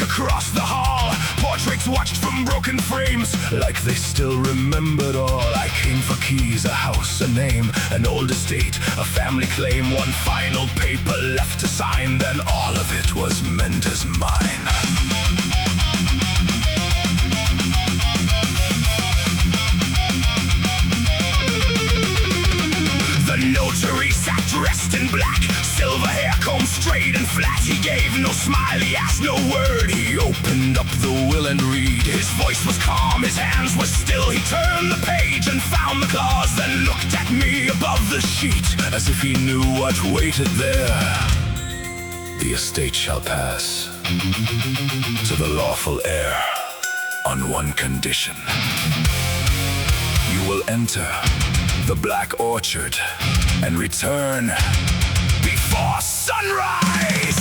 Across the hall, portraits watched from broken frames, like they still remembered all. I came for keys, a house, a name, an old estate, a family claim, one final paper left to sign, then all of it was meant as mine. The notary sat dressed in black, silver hair combed straight and flat. He gave no smile, he asked no word. He opened up the will and read. His voice was calm, his hands were still. He turned the page and found the clause, then looked at me above the sheet, as if he knew what waited there. The estate shall pass to the lawful heir on one condition. You will enter the Black Orchard and return before sunrise.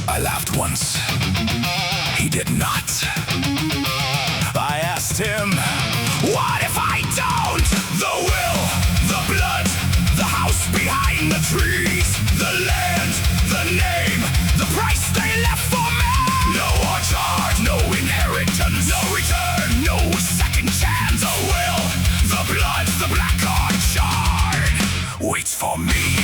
I laughed once. He did not. I asked him, what if I don't? The will, the blood, the house behind the trees, the land, the name, the price they left for me. No orchard, no inheritance, no return, no second chance. The will, the blood, the black orchard waits for me.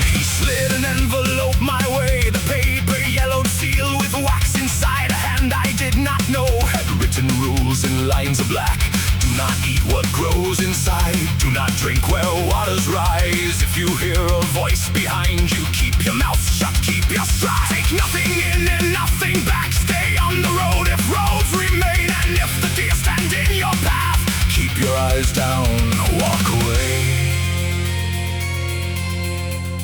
He slid an envelope my way, the paper yellowed, sealed with wax inside. A hand I did not know had written rules in lines of black. Do not eat what grows inside. Do not drink where waters rise. If you hear a voice behind you, keep your mouth shut, keep your stride. Take nothing in and nothing back. Stay on the road if roads remain, and if the deer stand in your path, keep your eyes down, walk away.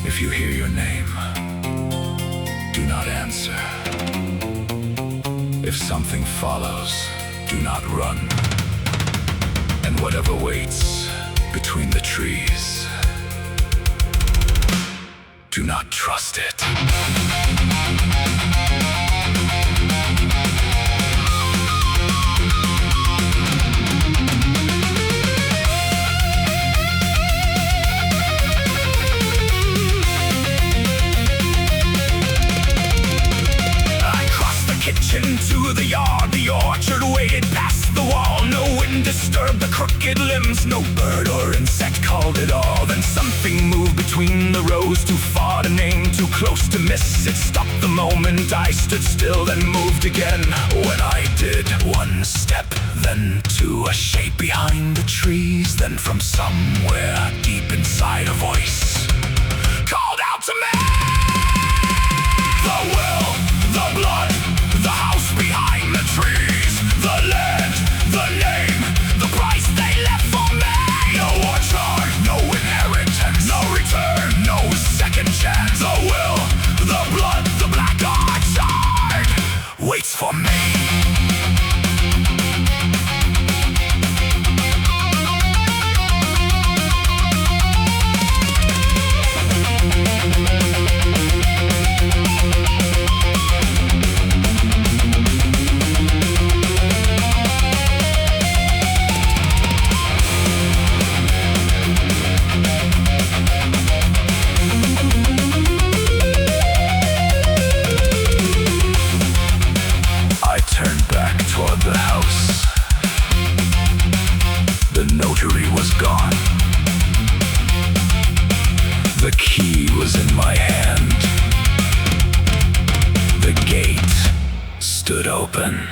If you hear your name, do not answer. If something follows, do not run. And whatever waits between the trees, do not trust it. Kitchen to the yard, the orchard waited past the wall. No wind disturbed the crooked limbs, no bird or insect called at all. Then something moved between the rows, too far to name, too close to miss. It stopped the moment I stood still, then moved again. When I did one step, then two, a shape behind the trees. Then from somewhere deep inside a voice called out to me. The will, the blood, the house behind the trees, the land, the name, the price they left for me. No orchard, no inheritance, no return, no second chance. The will, the blood, the black orchard waits for me. The key was in my hand. The gate stood open.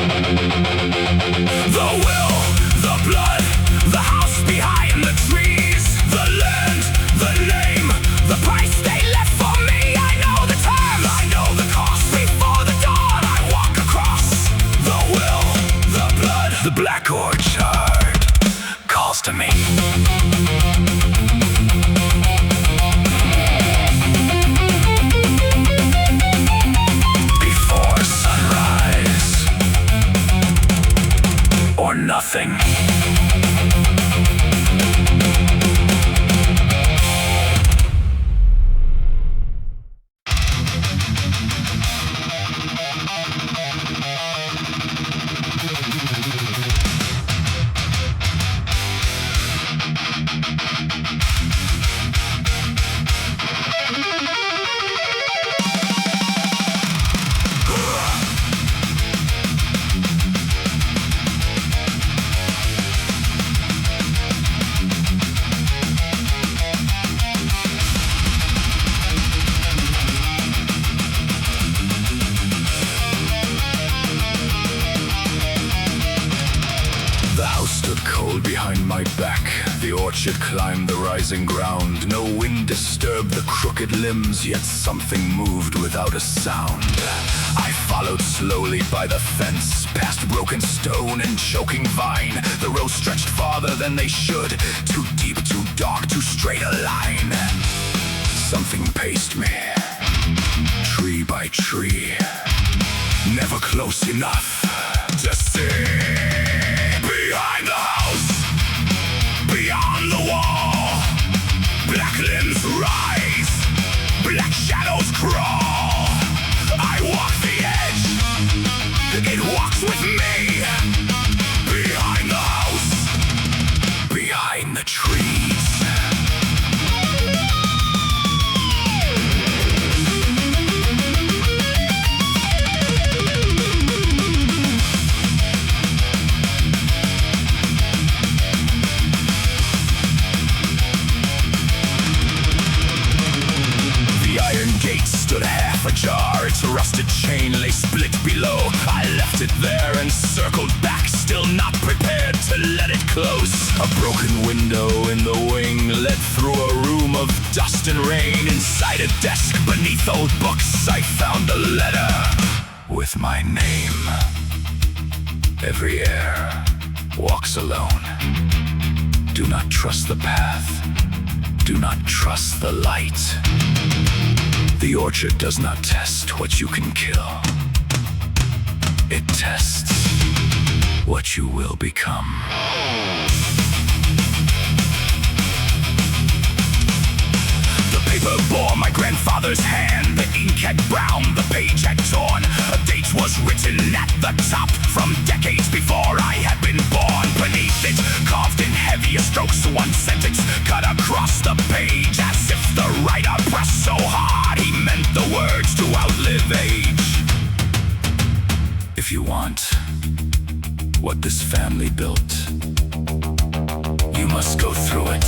The will, the blood, the house behind the trees, the land, the name, the price they left for me. I know the terms, I know the cost. Before the dawn I walk across. The will, the blood, the black orchard calls to me. Before sunrise or nothing. Behind my back, the orchard climbed the rising ground. No wind disturbed the crooked limbs, yet something moved without a sound. I followed slowly by the fence, past broken stone and choking vine. The rows stretched farther than they should, too deep, too dark, too straight a line. Something paced me, tree by tree, never close enough to see. Behind the house, beyond the wall, black limbs rise, black shadows crawl. I walk the edge, it walks with me. Behind the house, behind the trees. Ajar, its rusted chain lay split below. I left it there and circled back, still not prepared to let it close. A broken window in the wing led through a room of dust and rain. Inside a desk beneath old books I found a letter with my name. Every heir walks alone. Do not trust the path, do not trust the light. The orchard does not test what you can kill. It tests what you will become. The paper bore my grandfather's hand. The ink had brown, the page had torn. A date was written at the top from decades before I had been born. Beneath it, carved in heavier strokes, one sentence cut across the page, as if the writer pressed so hard he meant the words to outlive age. If you want what this family built, you must go through it,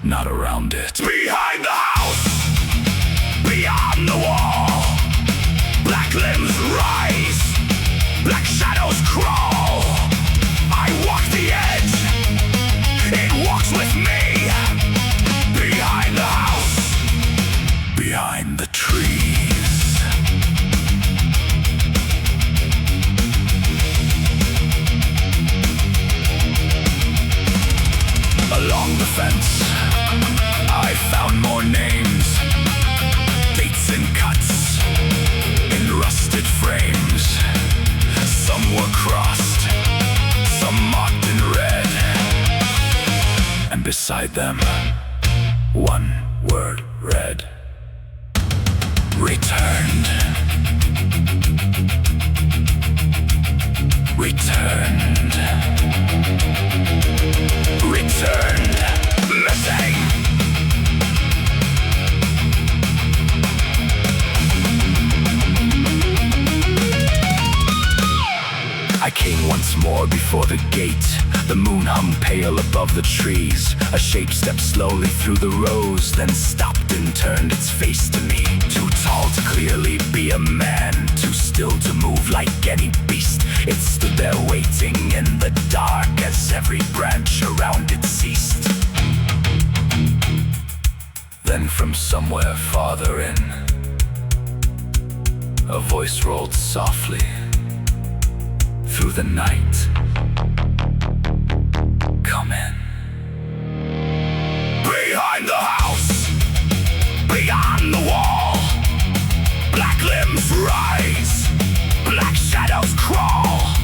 not around it. Behind the house, beyond the wall, black limbs rise, black shadows crawl. I walk the edge, it walks with me. Behind the house, behind the trees. Along the fence, I found more names, dates and cuts in rusted frames. Some were crossed, some marked in red, and beside them, one word read: returned. Returned. Returned. Missing. I came once more before the gate. The moon hung pale above the trees. A shape stepped slowly through the rows, then stopped and turned its face to me. Too tall to clearly be a man, too still to move like any beast. It stood there waiting in the dark as every branch around it ceased. Then from somewhere farther in, a voice rolled softly through the night. Come in. Behind the house, beyond the wall, black limbs rise, black shadows crawl.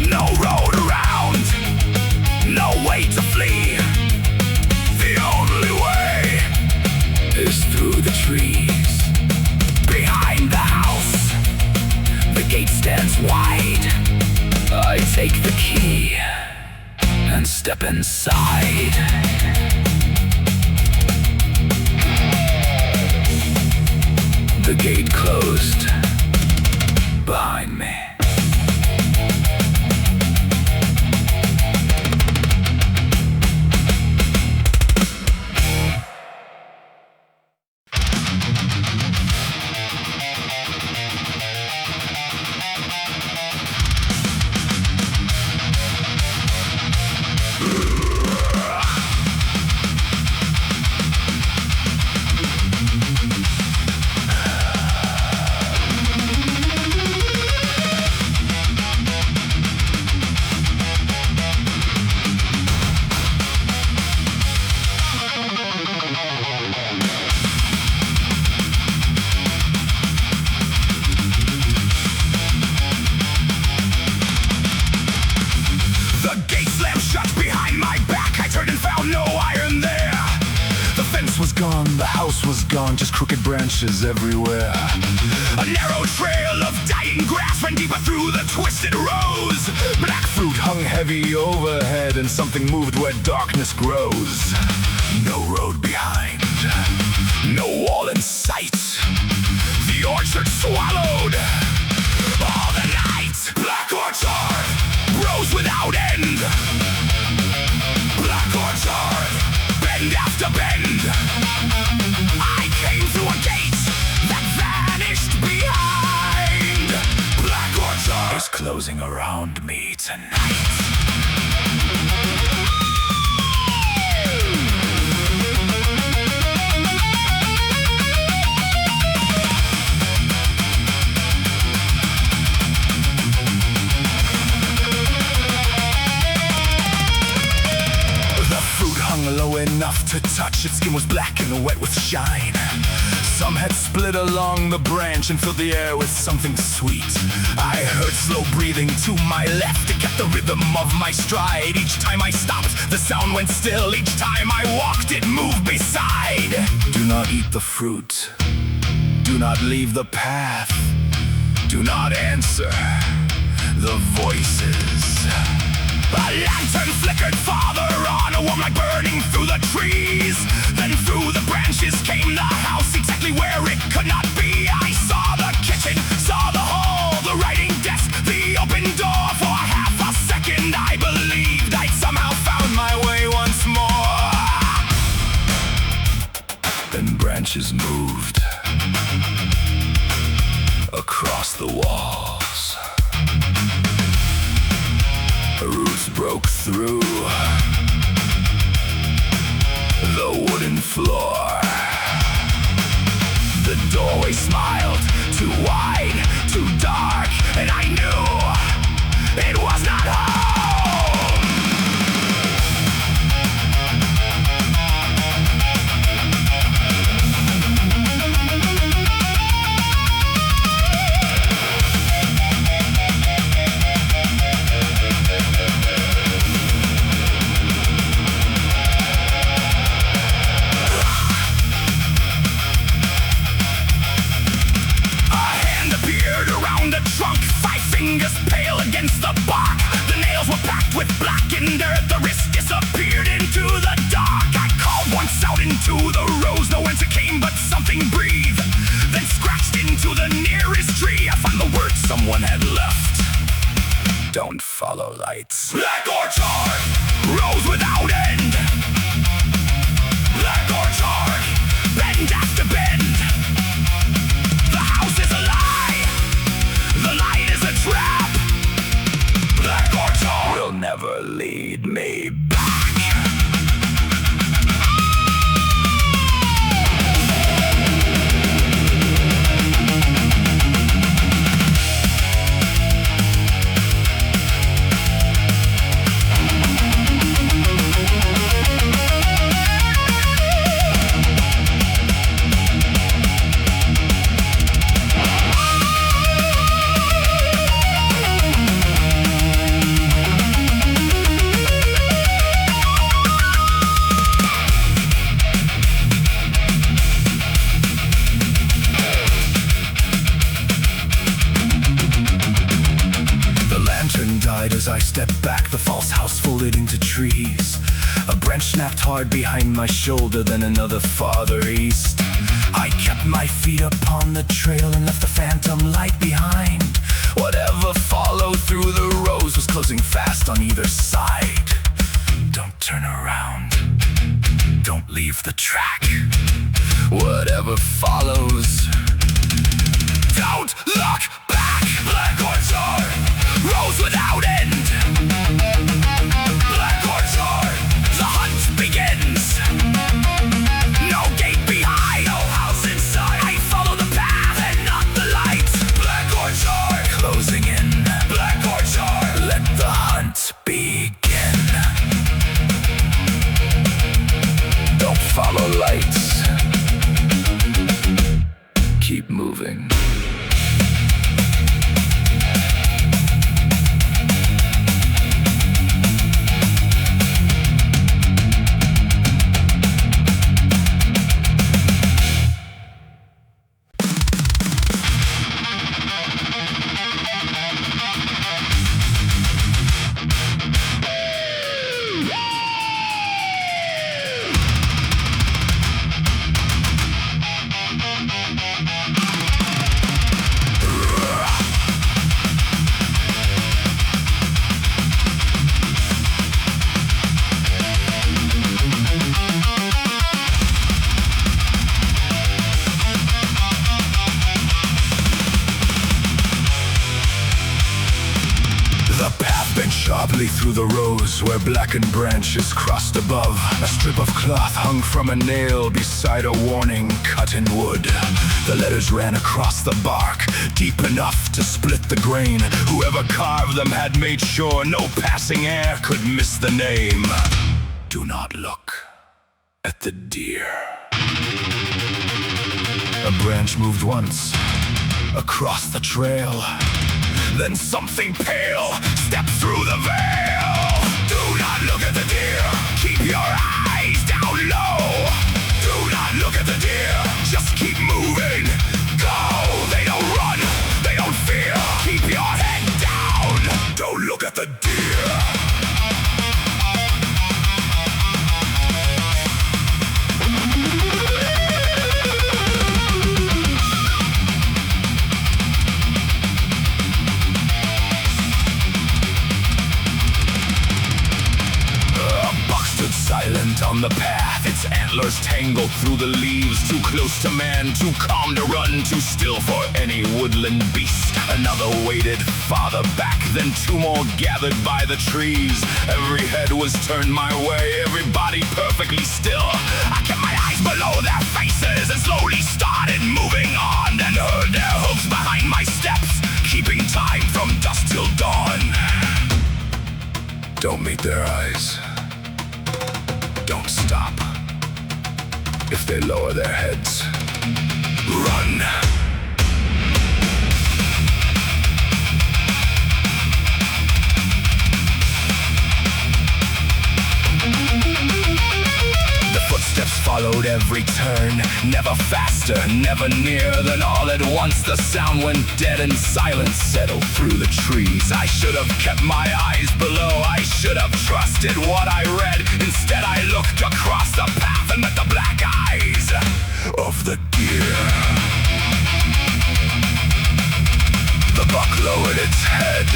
No road around, no way to flee. The only way is through the trees. Behind the house, the gate stands wide. I take the key and step inside. The gate closed behind me. The house was gone, just crooked branches everywhere. A narrow trail of dying grass ran deeper through the twisted rows. Black fruit hung heavy overhead, and something moved where darkness grows. No road behind, no wall in sight. The orchard swallowed all the night. Black orchard rose without end. Black orchard, bend after bend. I came through a gate that vanished behind. Black orchard is closing around me tonight. Low enough to touch, its skin was black and wet with shine. Some had split along the branch and filled the air with something sweet. I heard slow breathing to my left, it kept the rhythm of my stride. Each time I stopped, the sound went still. Each time I walked, it moved beside. Do not eat the fruit, do not leave the path, do not answer the voices. A lantern flickered farther on, a warm light burning through the trees. Then through the branches came the house, exactly where it could not be. I saw the kitchen, saw the hall, the writing desk, the open door. For half a second I believed I'd somehow found my way once more. Then branches moved across the walls. Roots broke through the wooden floor. The doorway smiled, too wide, too dark, and I knew it was not home. Fingers Don't follow lights. Black orchard, rose without end. Black orchard, bend after bend. The house is a lie, the light is a trap. Black orchard Will never lead me back. As I stepped back, the false house folded into trees. A branch snapped hard behind my shoulder, then another farther east. I kept my feet upon the trail and left the phantom light behind. Whatever followed through the rows was closing fast on either side. Don't turn around, don't leave the track. Whatever follows, don't look back. Black orchard, rose without end. Black orchard, the hunt begins. No gate behind, no house inside. I follow the path and not the light. Black orchard, closing in. Black orchard, let the hunt begin. Don't follow lights, keep moving. Sharply through the rows where blackened branches crossed above. A strip of cloth hung from a nail beside a warning cut in wood. The letters ran across the bark, deep enough to split the grain. Whoever carved them had made sure no passing heir could miss the name. Do not look at the deer. A branch moved once across the trail. Then something pale stepped through the veil. Do not look at the deer, keep your eyes down low. Do not look at the deer, just keep moving. Go, they don't run, they don't fear. Keep your head down, don't look at the deer. Silent on the path, its antlers tangled through the leaves. Too close to man, too calm to run, too still for any woodland beast. Another waited farther back, then two more gathered by the trees. Every head was turned my way, every body perfectly still. I kept my eyes below their faces and slowly started moving on. Then heard their hooves behind my steps, keeping time from dusk till dawn. Don't meet their eyes. Don't stop. If they lower their heads, run. The footsteps followed every turn, never faster, never near. Then all at once the sound went dead and silence settled through the trees. I should have kept my eyes below, I should have trusted what I read. Instead I looked across the path and met the black eyes of the deer. The buck lowered its head.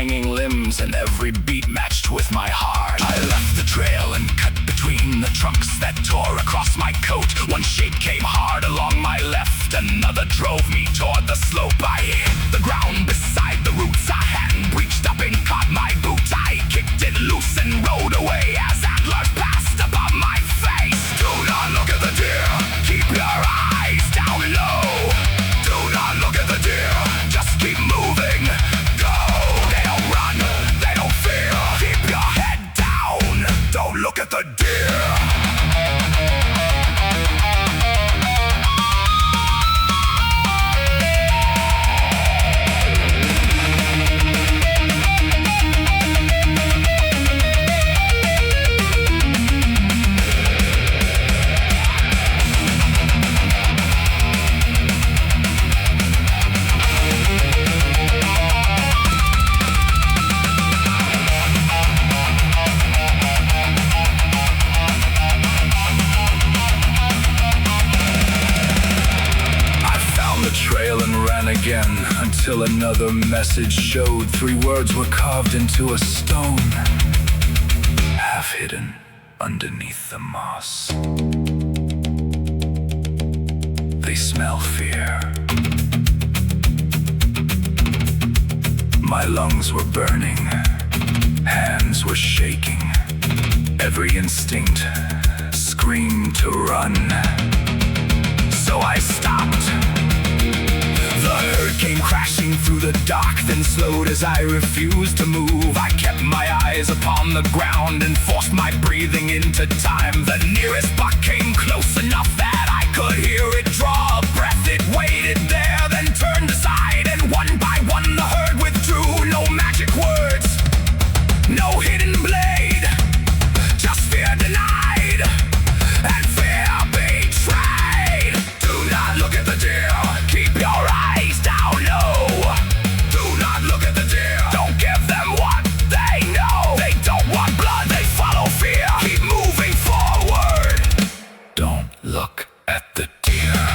swinging limbs, and every beat matched with my heart. I left the trail and cut between the trunks that tore across my coat. One shape came hard along my left, another drove me toward the slope. I hit the ground beside the roots. A hand reached up and caught my boot. I kicked it loose and rode away as antlers passed above my face. Do not look at the deer, keep your eyes down low. Do not look at the deer, just keep moving. Go, they don't run, they don't fear. Keep your head down, don't look at the deer. Again, until another message showed. 3 words were carved into a stone, half hidden underneath the moss. They smell fear. My lungs were burning, hands were shaking. Every instinct screamed to run. So I stopped. The herd came crashing through the dark, then slowed as I refused to move. I kept my eyes upon the ground and forced my breathing into time. The nearest buck came close enough that I could hear it draw a breath. It waited there, then turned aside, and one by one the herd withdrew. No magic words, no hidden blade, just fear denied and fear betrayed. Do not look at the deer, keep your eyes down low. Do not look at the deer, don't give them what they know. They don't want blood, they follow fear. Keep moving forward. Don't look at the deer.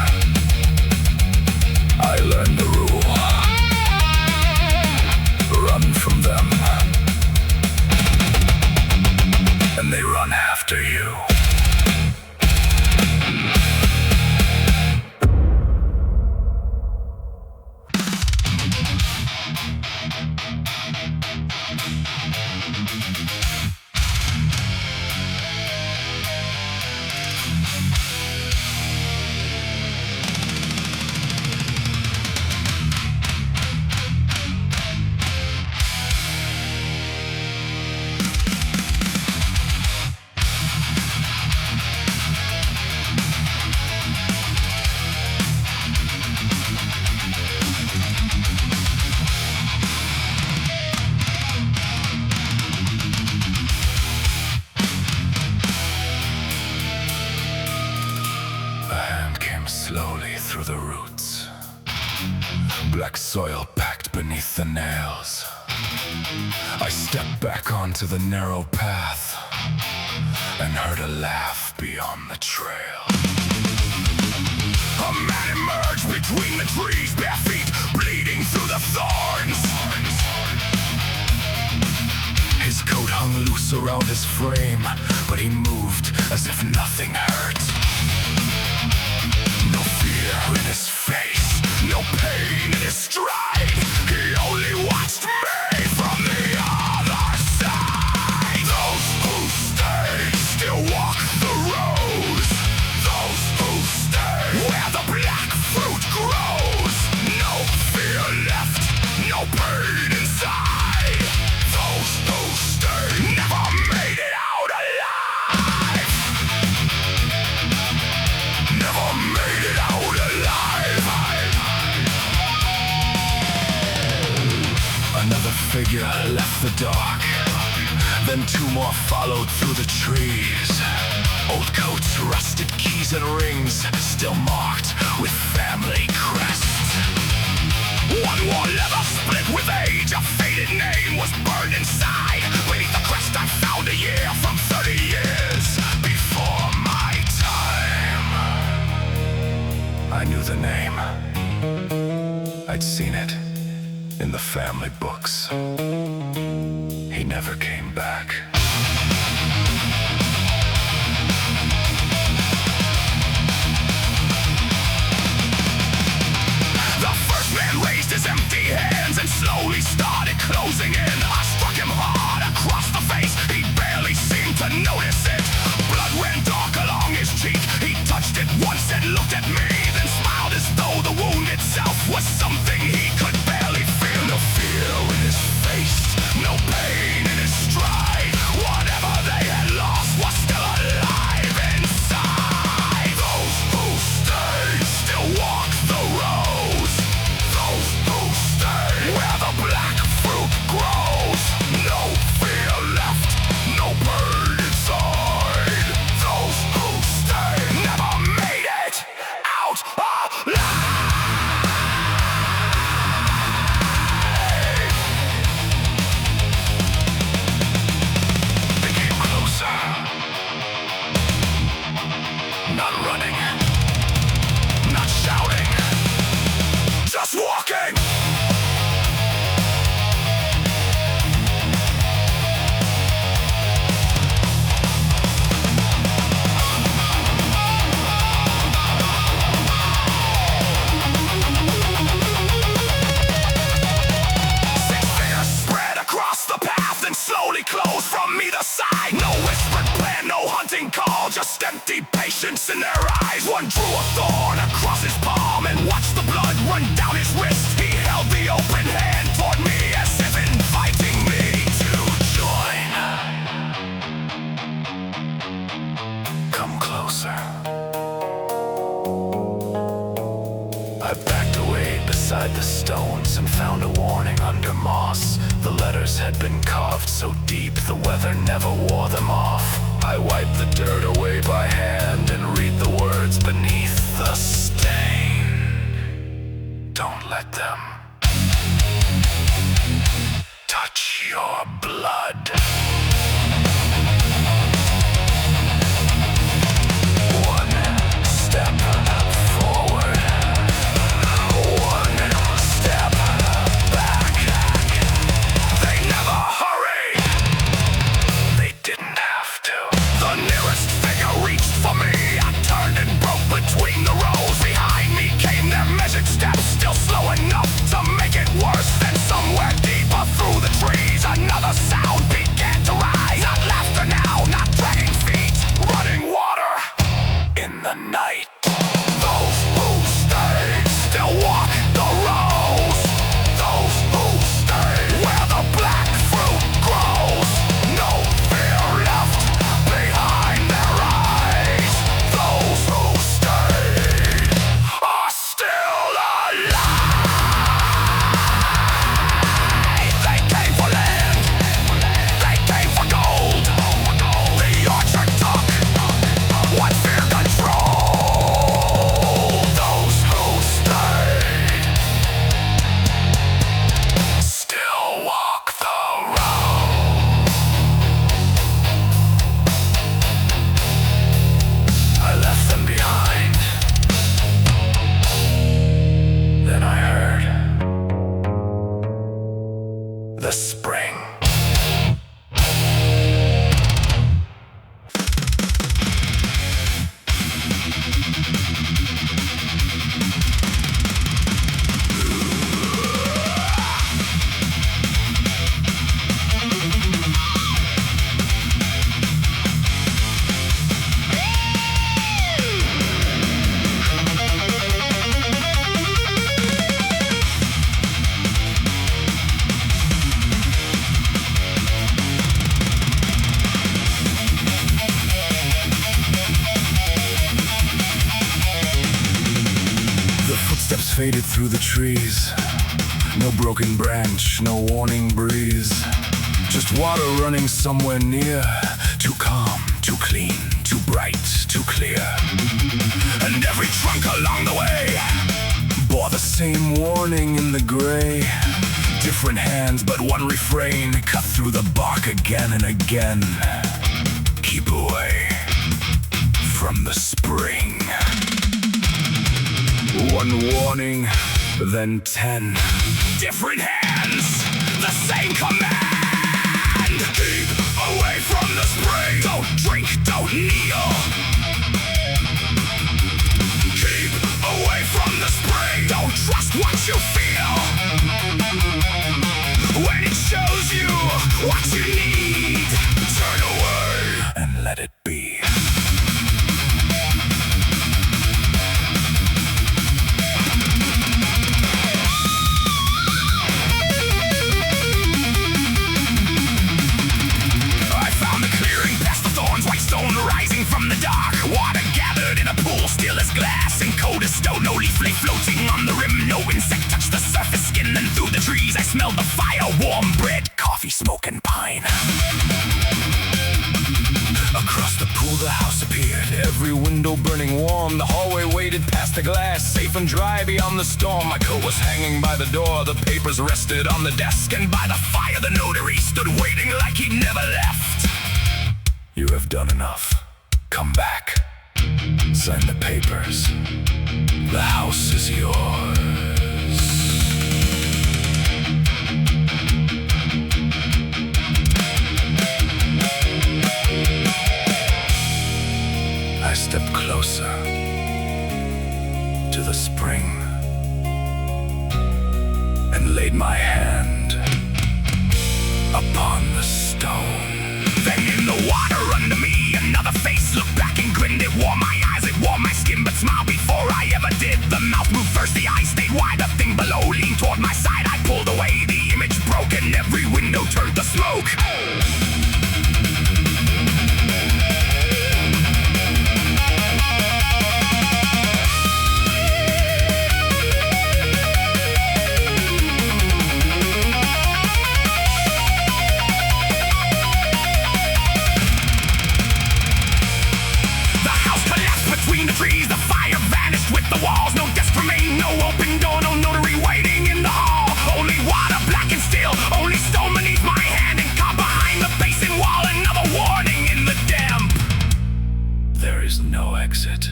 I learned the rule. Run from them, and they run after you. Slowly through the roots, black soil packed beneath the nails. I stepped back onto the narrow path and heard a laugh beyond the trail. A man emerged between the trees, bare feet bleeding through the thorns. His coat hung loose around his frame, but he moved as if nothing hurt. No fear in his face, no pain in his stride. He only watched me from the other side. Those who stay still walk the roads. Those who stay where the black fruit grows. No fear left, no pain inside. Those who stay never made it out alive. Never made it out alive. Another figure left the dark, then 2 more followed through the trees. Old coats, rusted keys and rings, still marked with family crests. One wore leather split with age, a faded name was burned inside. Beneath the crest I found a year from 30 years before my time. I knew the name. I'd seen it in the family books. He never came back. The first man raised his empty hands and slowly started closing in. I struck him hard across the face. He barely seemed to notice it. Blood ran dark along his cheek. He touched it once and looked at me, then smiled as though the wound itself was something he could barely feel. No fear in his face, no pain in his stride. Whatever they had lost was still alive inside. Those who stayed still walk the roads. Those who stay where the black fruit grows. No fear left, no pain inside. Those who stay never made it out alive. They came closer. Not running, not shouting, just walking. Six fingers spread across the path, then slowly closed from either side. No whispered plan, no hunting call, just empty patience in their eyes. One drew a thorn across his palm and watched the blood run down his wrist. He held the open hand toward me as if inviting me to join. Come closer. I backed away beside the stones and found a warning under moss. The letters had been carved so deep the weather never wore them off. I wiped the dirt away by hand and read the words beneath the stain. Don't let them touch your blood. One step forward, one step back. They never hurry, They didn't have to. the nearest figure reached for me. I turned and broke between the rows. Behind me came their measured steps, still slow enough to make it worse. Then somewhere deeper through the trees, another sound began to rise. Not laughter now, not dragging feet, running water In the night, Those who stayed still walk the roads. Those who stayed where the black fruit grows. No fear left behind their eyes. Those who stayed are still alive. They came for land, they came for gold. The orchard took what fear controlled. Those who stayed still walk the road. I left them behind. Then I heard the spring. The footsteps faded through the trees. No broken branch, no warning breeze. Just water running somewhere near. Too calm, too clean, too bright, too clear. And every trunk along the way Bore the same warning in the gray. Different hands, but one refrain. Cut through the bark again and again. Keep away from the spring. One warning, then 10. Different hands, the same command. Keep away from the spring. Don't drink, don't kneel. Keep away from the spring. Don't trust what you feel. When it shows you what you need, turn away and let it be. Rising from the dark, water gathered in a pool, still as glass and cold as stone. No leaf lay floating on the rim, no insect touched the surface skin. Then through the trees I smelled the fire, warm bread, coffee, smoke, and pine. Across the pool the house appeared, every window burning warm. The hallway waited past the glass, safe and dry beyond the storm. My coat was hanging by the door, the papers rested on the desk, and by the fire the notary stood waiting like he'd never left. You have done enough. Come back. Sign the papers. The house is yours. I stepped closer to the spring and laid my hand upon the stone. Then in the water under me, another face looked back and grinned. It wore my eyes, it wore my skin, but smiled before I ever did. The mouth moved first, the eyes stayed wide. The thing below leaned toward my side. I pulled away, the image broke, and every window turned to smoke. Trees, the fire vanished with the walls. No desk remained, no open door, no notary waiting in the hall. Only water, black and still, only stone beneath my hand, and caught behind the basin wall. Another warning in the damp. There is no exit.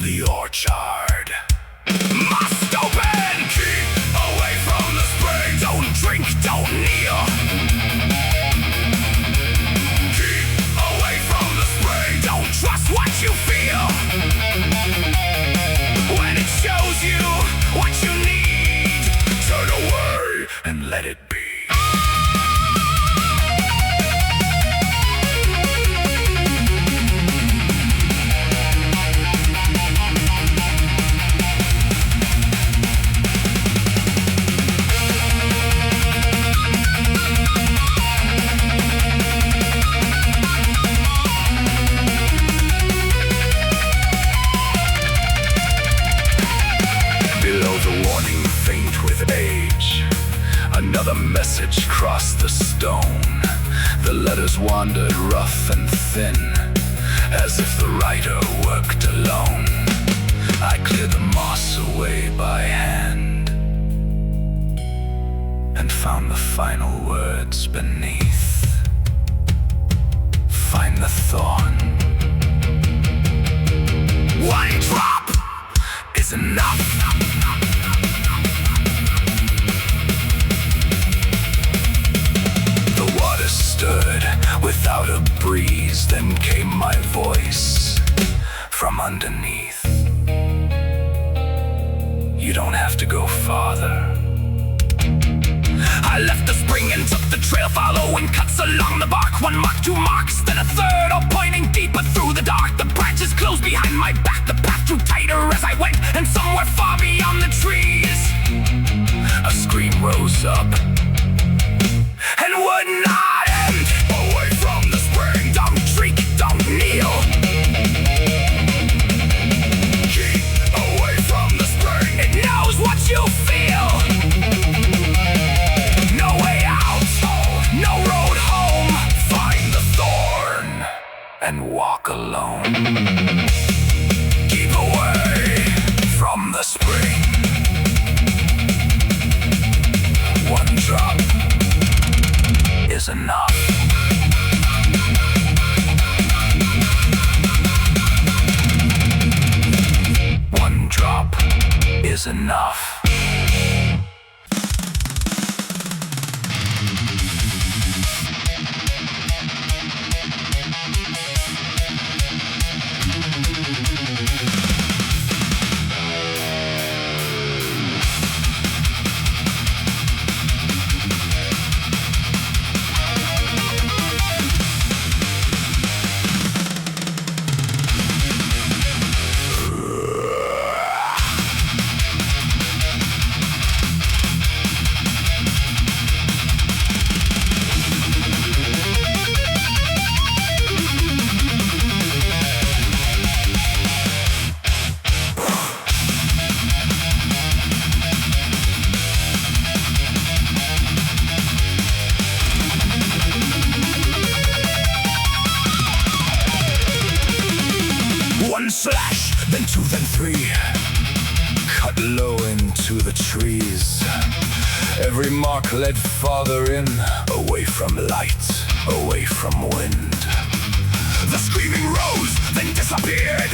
The orchard must open. Keep away from the spring. Don't drink, don't kneel. Keep away from the spring. Don't trust what you feel. When it shows you what you need, turn away and let it be. Another message crossed the stone. The letters wandered rough and thin, as if the writer worked alone. I cleared the moss away by hand and found the final words beneath. Find the thorn. One drop is enough. Stood without a breeze, then came my voice from underneath. You don't have to go farther. I left the spring and took the trail, following cuts along the bark. One mark, two marks, then a third, all pointing deeper through the dark. The branches closed behind my back, the path drew tighter as I went, and somewhere far beyond the trees, a scream rose up and would not end. Away from the spring, don't drink, don't kneel. Keep away from the spring, it knows what you feel. No way out, no road home. Find the thorn and walk alone. Keep away from the spring. One drop is enough. slash, then two, then three. Cut low into the trees. Every mark led farther in, away from light, away from wind. The screaming rose, then disappeared,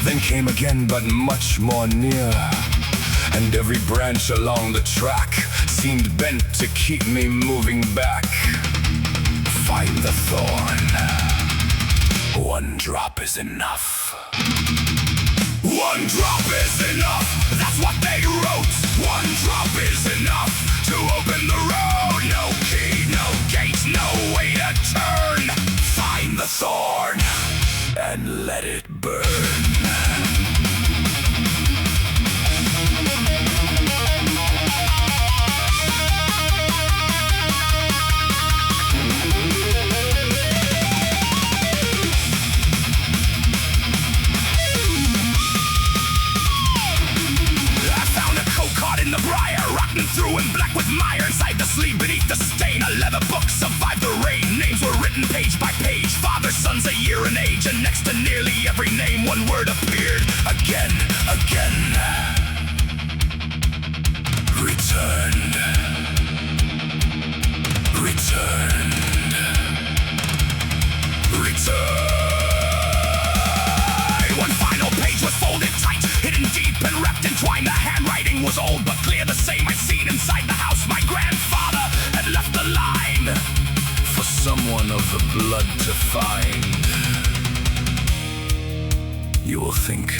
then came again, but much more near. And every branch along the track seemed bent to keep me moving back. Find the thorn. One drop is enough. One drop is enough, that's what they wrote. One drop is enough to open the road. No key, no gate, no way to turn. Find the thorn and let it burn. Through and black with mire inside the sleeve beneath the stain. A leather book survived the rain. Names were written page by page. Father, sons, a year in age, and next to nearly every name one word appeared. Again, again. Returned. Returned. Returned. One final page was folded tight, hidden deep and wrapped in twine. The handwriting was old but clear, the same I'd seen inside the house my grandfather had left a line for someone of the blood to find. You will think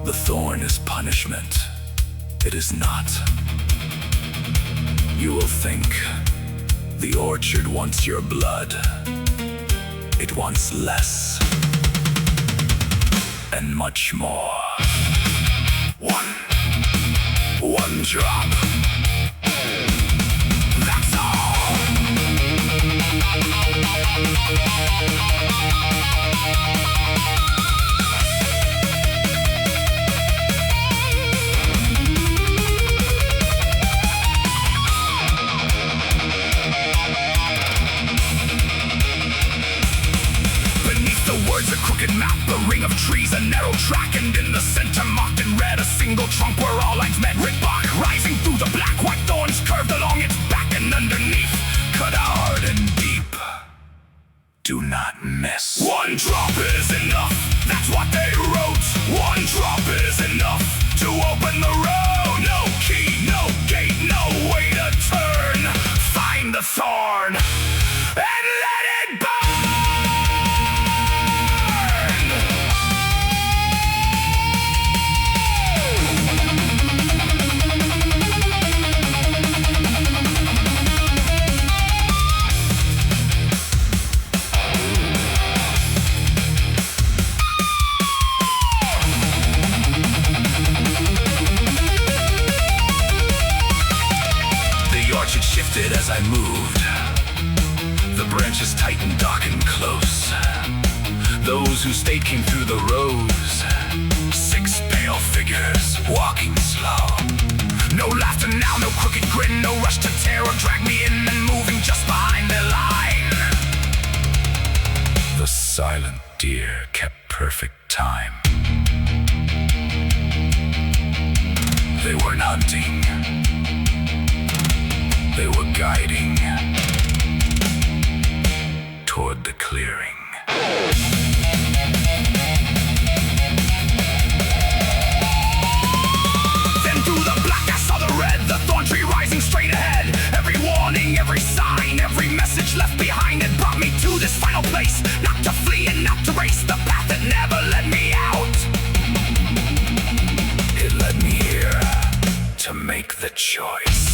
the thorn is punishment. It is not. You will think the orchard wants your blood. It wants less and much more. One drop. That's all. Beneath the words, a crooked map, a ring of trees, a narrow track, and in the center marked in red, a single trunk where all lines met. Red bark rising through the black, white thorns curved along its back, and underneath, cut hard and deep. Do not miss. One drop is enough, that's what they wrote. One drop is enough to open the road. No key, no gate, no way to turn. Find the thorn and let it burn. As I moved, the branches tightened, darkened close. Those who stayed came through the rows. 6 pale figures, walking slow. No laughter now, no crooked grin, no rush to tear or drag me in, and moving just behind their line. The silent deer kept perfect time. They weren't hunting. They were guiding toward the clearing. Then through the black I saw the red, the thorn tree rising straight ahead. Every warning, every sign, every message left behind, it brought me to this final place. Not to flee and not to race, the path that never led me out. It led me here to make the choice.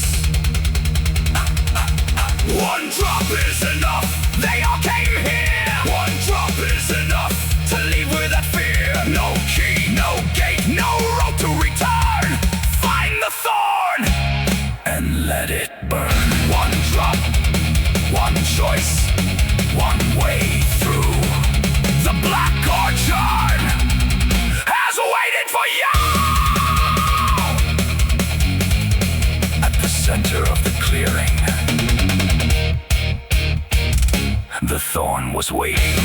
One drop is enough, they all came here. One drop is enough to leave without fear. No key, no gate, no road to return. Find the thorn and let it burn. One drop, one choice, one way through. The black orchard has waited for you. At the center of the clearing, the thorn was waiting.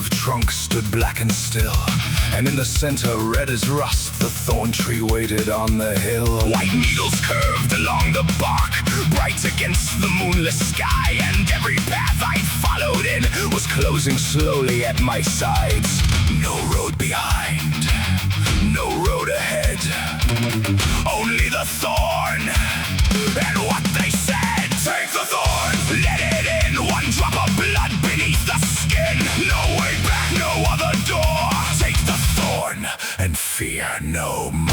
of trunks stood black and still, and in the center, red as rust, the thorn tree waited on the hill. White needles curved along the bark, bright against the moonless sky, and every path I followed in Was closing slowly at my sides. No road behind, no road ahead, only the thorn, and what they said. Take the thorn, let it in, one drop of blood beneath the skin. No way back, no other door. take the thorn and fear no more.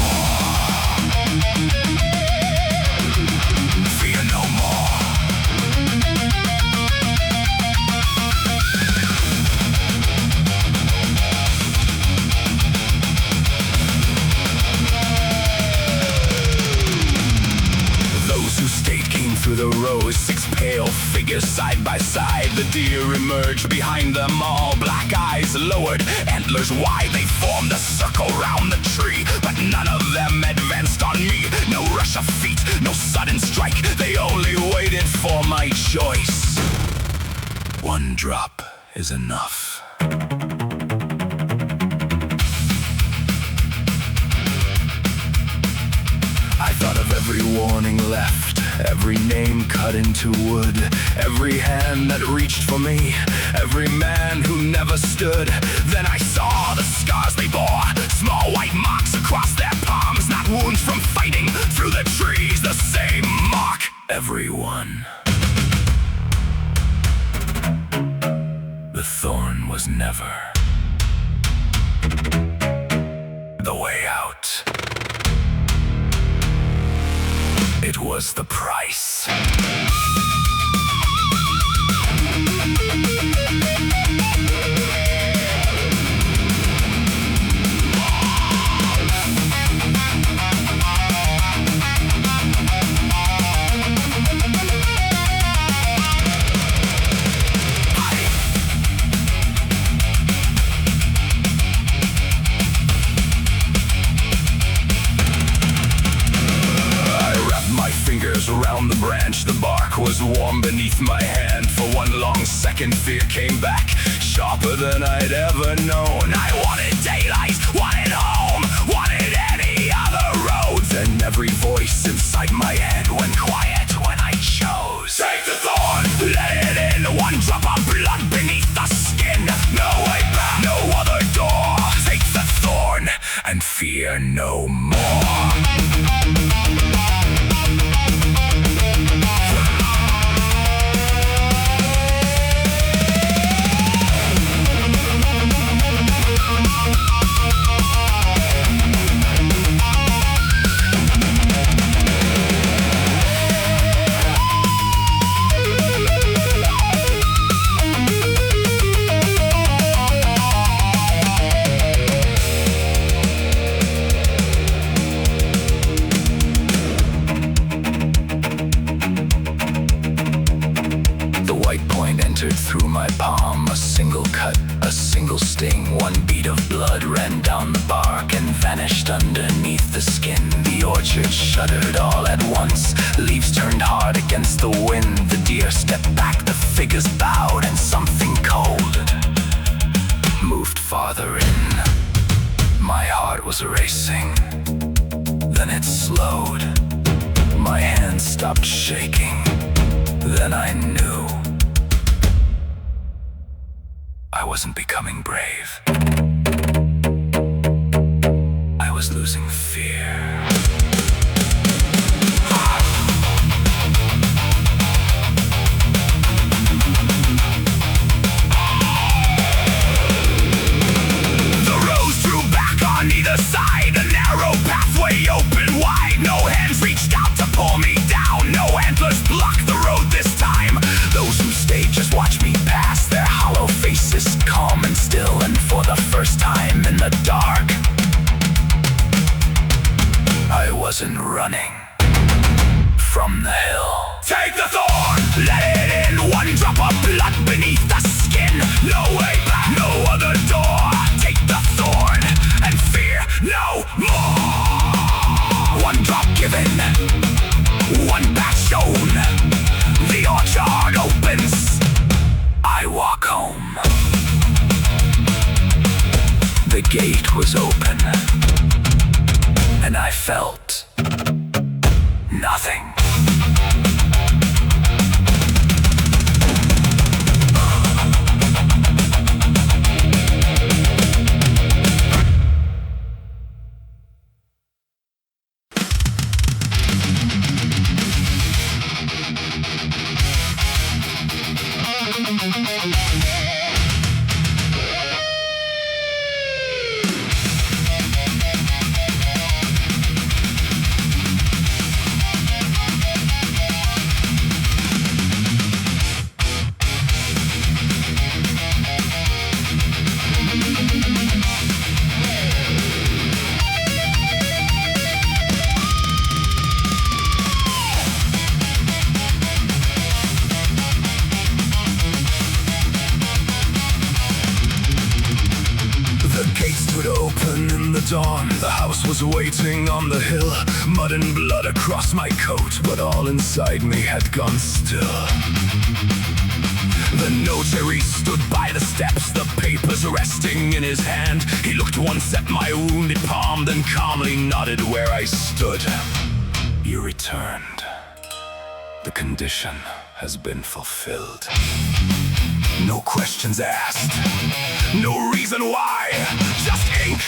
Fear no more. Those who stayed came through the rows, 6 pale figures side by side. The deer emerged behind them all, black eyes lowered, antlers wide. They formed a circle round the tree, but none of them advanced on me. No rush of feet, no sudden strike, they only waited for my choice. One drop is enough. I thought of every warning left, every name cut into wood, every hand that reached for me, every man who never stood. Then I saw the scars they bore, small white marks across their palms, not wounds from fighting through the trees, the same mark. Everyone. The thorn was never the way out. It was the price. Around the branch, the bark was warm beneath my hand. For one long second, fear came back, sharper than I'd ever known. I wanted daylight, wanted home, wanted any other road. Then every voice inside my head went quiet when I chose. Take the thorn, let it in, one drop of blood beneath the skin. No way back, no other door. Take the thorn and fear no more. Through my palm, a single cut, a single sting. One bead of blood ran down the bark and vanished underneath the skin. The orchard shuddered all at once, leaves turned hard against the wind. The deer stepped back, the figures bowed, and something cold moved farther in. My heart was racing, then it slowed. My hands stopped shaking, then I knew I wasn't becoming brave. I was losing fear. The rows drew back on either side, a narrow pathway open wide. No hands reached out to pull me down, no antlers blocked the road this time. Those who stayed just watched me pass, their hollow faces calm and still. And for the first time in the dark, I wasn't running from the hill. Take the thorn, let it in, one drop of blood beneath the skin. No way back, no other door. Take the thorn and fear no more. One drop given, one path shown. The orchard opens, I walk home. The gate was open, and I felt nothing. Dawn. The house was waiting on the hill, mud and blood across my coat, but all inside me had gone still. The notary stood by the steps, the papers resting in his hand. He looked once at my wounded palm, then calmly nodded where I stood. You returned. The condition has been fulfilled. No questions asked, no reason why, just ink,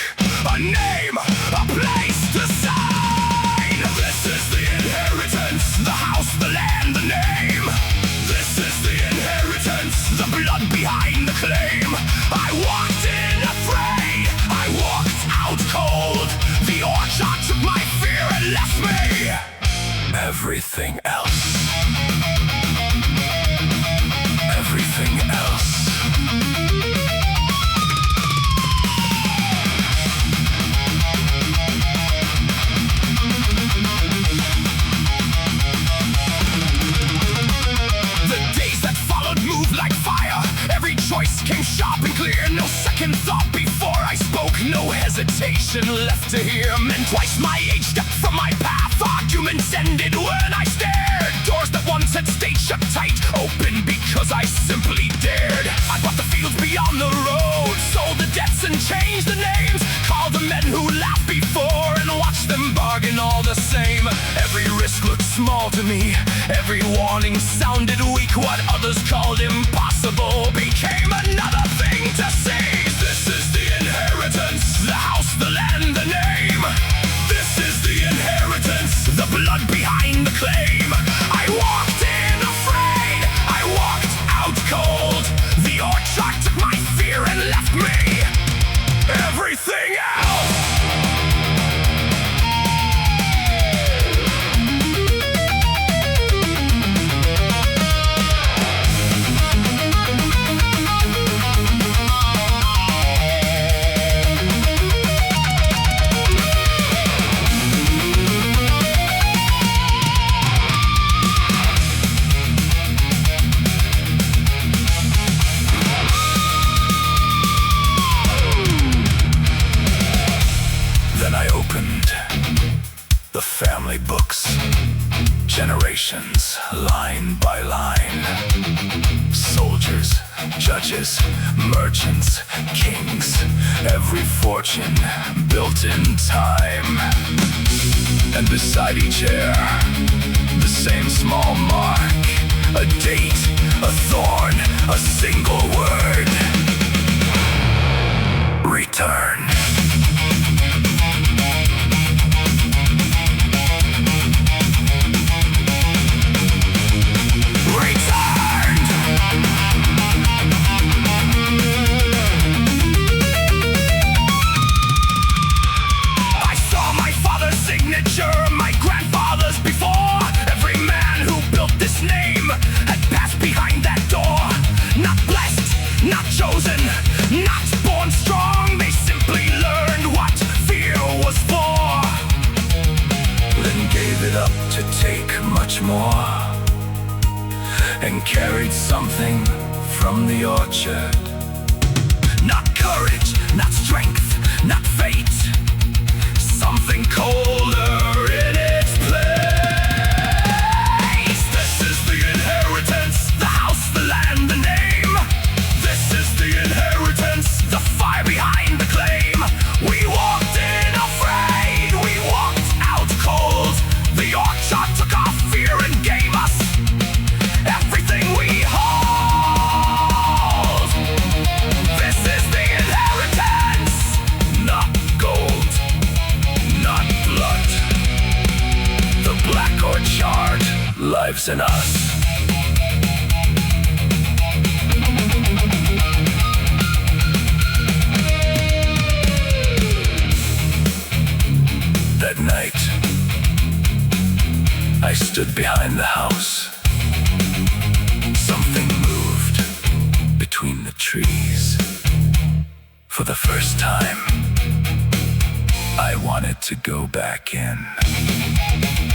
a name, a place to sign. This is the inheritance, the house, the land, the name. This is the inheritance, the blood behind the claim. I walked in afraid, I walked out cold. The orchard took my fear and left me. Everything else. Everything else. Choice came sharp and clear, no second thought before I spoke, no hesitation left to hear. Men twice my age stepped from my path, arguments ended when I stared. Doors that once had stayed shut tight, opened because I simply dared. I bought the fields beyond the road, sold the debts and changed the names, called the men who laughed before and watched them bargain all the same. Every risk looked small to me, every warning sounded weak. What others called impossible became another thing to seize. This is the inheritance, the house, the land, the name. This is the inheritance, the blood behind the claim. I walked in afraid, I walked out cold. The orchard took my fear and left me. Everything else. The family books, generations, line by line. Soldiers, judges, merchants, kings, every fortune built in time. And beside each heir, the same small mark, a date, a thorn, a single word. Return. My grandfathers before, every man who built this name had passed behind that door. Not blessed, not chosen, not born strong. They simply learned what fear was for, then gave it up to take much more, and carried something from the orchard. Not courage, not strength, not fate, something colder in its place. This is the inheritance, the house, the land, the name. This is the inheritance, the fire behind the claim. lives in us. That night, I stood behind the house. Something moved between the trees. For the first time, I wanted to go back in.